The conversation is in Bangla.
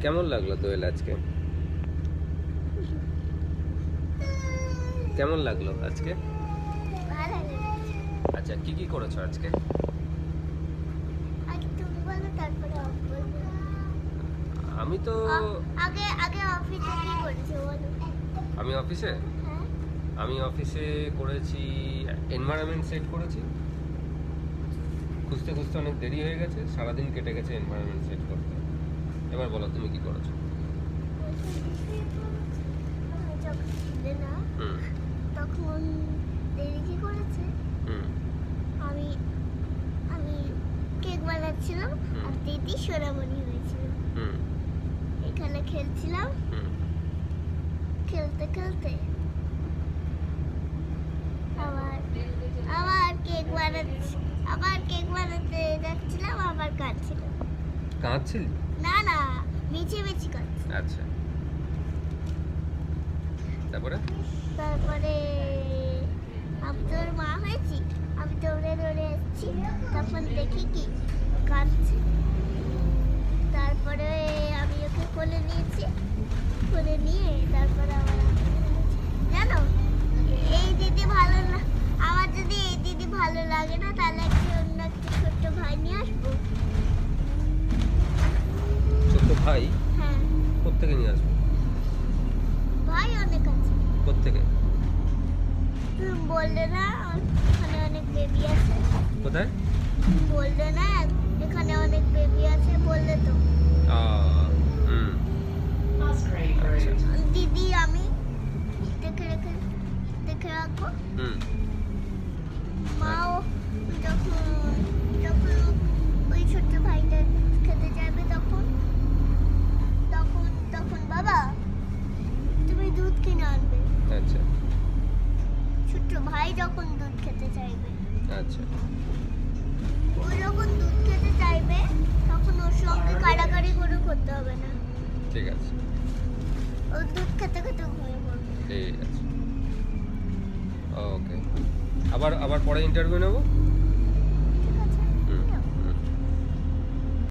কেমন লাগলো দোয়েল আজকে? কেমন লাগলো আজকে? ভালো লেগেছে। আচ্ছা, কি কি করেছো আজকে? আগে তুমি বলো, তারপরে আমি বলবো। আমি তো আগে আগে অফিসে কি করেছো বলো? আমি অফিসে হ্যাঁ, আমি অফিসে করেছি, এনভায়রনমেন্ট সেট করেছি। খুঁজতে খুঁজতে অনেক দেরি হয়ে গেছে, সারাদিন কেটে গেছে এনভায়রনমেন্ট সেট করতে। এবার বলো তুমি কি করেছো? আমি যখন ছিলে না হুম তখন দেরি কি করেছে, হুম আমি আমি কেক বানাচ্ছিলাম আর দিদি সোনামণি হয়েছিল। হুম এখানে খেলছিলাম, হুম খেলতে খেলতে আবার আবার কেক বানাচ্ছি, আবার কেক বানাতে যাচ্ছিলাম, আবার কাঁদছিলাম। কাঁদছিলি? না না, মিছিমিছি কাঁদছি। আচ্ছা, তারপরে? তারপরে আমি তোর মা হয়েছি, আমি দৌড়ে দৌড়ে এসেছি, তখন দেখি কি কাঁদছে। তারপরে আমি ওকে কোলে নিয়েছি, কোলে নিয়ে তারপরে আবার আমি বলেছি, জানো এই দিদি ভালো না, আমার যদি এই দিদি ভালো লাগে না তাহলে অন্য একটা ছোট্ট ভাই নিয়ে আসবো। ছোট্ট ভাই? হ্যাঁ, কোত্থেকে নিয়ে আসবো? ভাই অনেক আছে। কোত্থেকে? তুমি বললে না এখানে অনেক বেবি আছে, কোথায়? বললে না এখানে অনেক বেবি আছে, বললে তো। হুম আচ্ছা দিদি আমি দেখে রাখবো। হুম মাও যখন যখন ওই ছোট্ট ভাইটা খেতে যাবে তখন তখন তখন বাবা তুমি দুধ কিনে আনবে। আচ্ছা ছোট্ট ভাই যখন দুধ খেতে চাইবে, আচ্ছা ও যখন দুধ খেতে চাইবে তখন ওর সঙ্গে কাড়াকাড়ি করে করতে হবে না, ঠিক আছে ও দুধ খেতে খেতে ঘুমিয়ে পড়বে। ঠিক আছে ওকে। আবার আবার পরে ইন্টারভিউ নেবো।